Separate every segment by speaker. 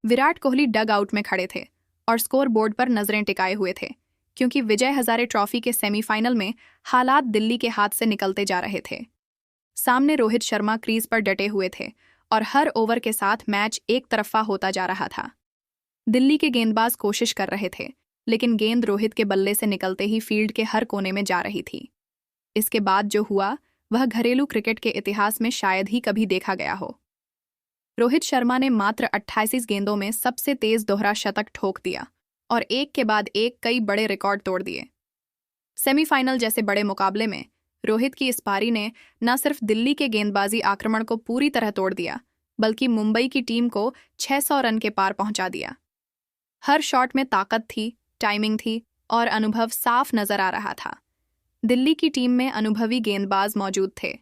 Speaker 1: विराट कोहली डग out में खड़े थे और स्कोर बोर्ड पर नजरें टिकाए हुए थे, क्योंकि विजय हजारे ट्रॉफी के सेमीफाइनल में हालात दिल्ली के हाथ से निकलते जा रहे थे। सामने रोहित शर्मा क्रीज पर डटे हुए थे और हर ओवर के साथ मैच एक तरफा होता जा रहा था। दिल्ली के गेंदबाज कोशिश कर रहे थे, लेकिन गेंद रोहित के बल्ले से निकलते ही फील्ड के हर कोने में जा रही थी। इसके बाद जो हुआ वह घरेलू क्रिकेट के इतिहास में शायद ही कभी देखा गया हो। रोहित शर्मा ने मात्र 28 गेंदों में सबसे तेज दोहरा शतक ठोक दिया और एक के बाद एक कई बड़े रिकॉर्ड तोड़ दिए। सेमीफाइनल जैसे बड़े मुकाबले में रोहित की इस पारी ने न सिर्फ दिल्ली के गेंदबाजी आक्रमण को पूरी तरह तोड़ दिया, बल्कि मुंबई की टीम को 600 रन के पार पहुंचा दिया। हर शॉट में ताकत थी, टाइमिंग थी और अनुभव साफ नजर आ रहा था। दिल्ली की टीम में अनुभवी गेंदबाज मौजूद थे,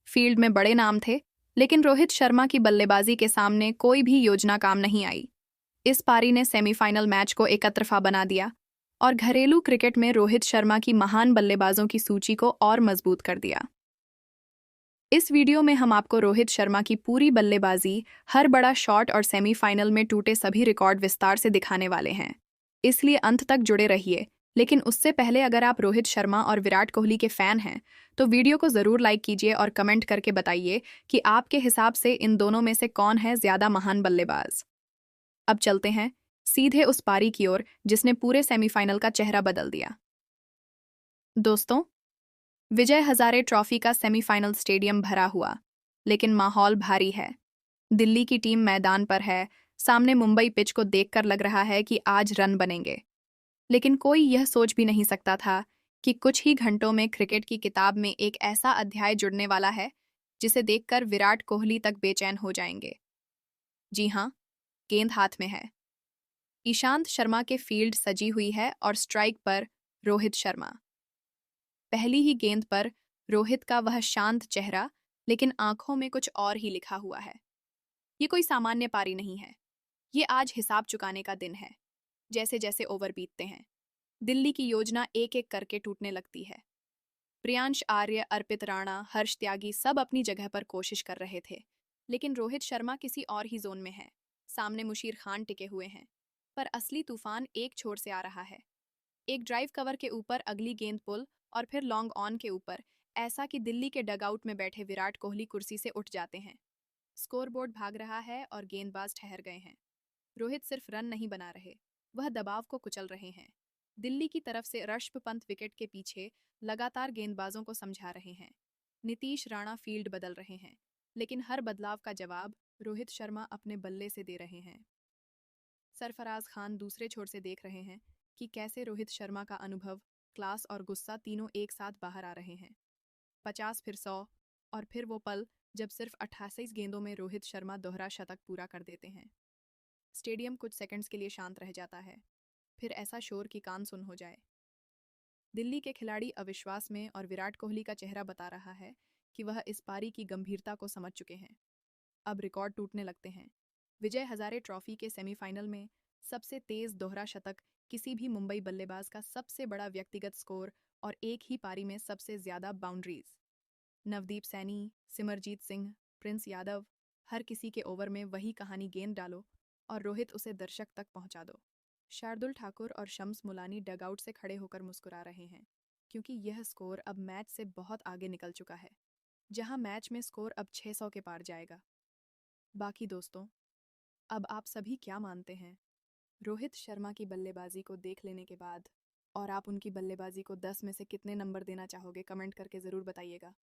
Speaker 1: फील्ड में बड़े नाम थे, लेकिन रोहित शर्मा की बल्लेबाजी के सामने कोई भी योजना काम नहीं आई। इस पारी ने सेमीफाइनल मैच को एकतरफा बना दिया और घरेलू क्रिकेट में रोहित शर्मा की महान बल्लेबाजों की सूची को और मजबूत कर दिया। इस वीडियो में हम आपको रोहित शर्मा की पूरी बल्लेबाजी, हर बड़ा शॉट और सेमीफाइनल में टूटे सभी रिकॉर्ड विस्तार से दिखाने वाले हैं, इसलिए अंत तक जुड़े रहिए। लेकिन उससे पहले अगर आप रोहित शर्मा और विराट कोहली के फैन हैं तो वीडियो को ज़रूर लाइक कीजिए और कमेंट करके बताइए कि आपके हिसाब से इन दोनों में से कौन है ज़्यादा महान बल्लेबाज। अब चलते हैं सीधे उस पारी की ओर जिसने पूरे सेमीफाइनल का चेहरा बदल दिया। दोस्तों, विजय हजारे ट्रॉफी का सेमीफाइनल स्टेडियम भरा हुआ, लेकिन माहौल भारी है। दिल्ली की टीम मैदान पर है, सामने मुंबई पिच को देखकर लग रहा है कि आज रन बनेंगे। लेकिन कोई यह सोच भी नहीं सकता था कि कुछ ही घंटों में क्रिकेट की किताब में एक ऐसा अध्याय जुड़ने वाला है जिसे देखकर विराट कोहली तक बेचैन हो जाएंगे। जी हाँ, गेंद हाथ में है। ईशांत शर्मा के फील्ड सजी हुई है और स्ट्राइक पर रोहित शर्मा। पहली ही गेंद पर रोहित का वह शांत चेहरा, लेकिन आंखों में कुछ और ही लिखा हुआ है। ये कोई सामान्य पारी नहीं है, ये आज हिसाब चुकाने का दिन है। जैसे जैसे ओवर बीतते हैं, दिल्ली की योजना एक एक करके टूटने लगती है। प्रियांश आर्य, अर्पित राणा, हर्ष त्यागी सब अपनी जगह पर कोशिश कर रहे थे, लेकिन रोहित शर्मा किसी और ही जोन में है। सामने मुशीर खान टिके हुए हैं, पर असली तूफान एक छोर से आ रहा है। एक ड्राइव कवर के ऊपर अगली गेंद पुल और फिर लॉन्ग ऑन के ऊपर, ऐसा कि दिल्ली के डगआउट में बैठे विराट कोहली कुर्सी से उठ जाते हैं। स्कोरबोर्ड भाग रहा है और गेंदबाज ठहर गए हैं। रोहित सिर्फ रन नहीं बना रहे, वह दबाव को कुचल रहे हैं। दिल्ली की तरफ से ऋषभ पंत विकेट के पीछे लगातार गेंदबाजों को समझा रहे हैं। नीतीश राणा फील्ड बदल रहे हैं, लेकिन हर बदलाव का जवाब रोहित शर्मा अपने बल्ले से दे रहे हैं। सरफराज खान दूसरे छोर से देख रहे हैं कि कैसे रोहित शर्मा का अनुभव, क्लास और गुस्सा तीनों एक साथ बाहर आ रहे हैं। 50 फिर 100 और फिर वो पल जब सिर्फ 28 गेंदों में रोहित शर्मा दोहरा शतक पूरा कर देते हैं। स्टेडियम कुछ सेकंड्स के लिए शांत रह जाता है, फिर ऐसा शोर कि कान सुन हो जाए। दिल्ली के खिलाड़ी अविश्वास में और विराट कोहली का चेहरा बता रहा है कि वह इस पारी की गंभीरता को समझ चुके हैं। अब रिकॉर्ड टूटने लगते हैं। विजय हजारे ट्रॉफी के सेमीफाइनल में सबसे तेज दोहरा शतक, किसी भी मुंबई बल्लेबाज का सबसे बड़ा व्यक्तिगत स्कोर और एक ही पारी में सबसे ज्यादा बाउंड्रीज। नवदीप सैनी, सिमरजीत सिंह, प्रिंस यादव, हर किसी के ओवर में वही कहानी, गेंद डालो और रोहित उसे दर्शक तक पहुंचा दो। शार्दुल ठाकुर और शम्स मुलानी डगआउट से खड़े होकर मुस्कुरा रहे हैं, क्योंकि यह स्कोर अब मैच से बहुत आगे निकल चुका है, जहां मैच में स्कोर अब 600 के पार जाएगा। बाकी दोस्तों, अब आप सभी क्या मानते हैं रोहित शर्मा की बल्लेबाजी को देख लेने के बाद? और आप उनकी बल्लेबाजी को 10 में से कितने नंबर देना चाहोगे, कमेंट करके ज़रूर बताइएगा।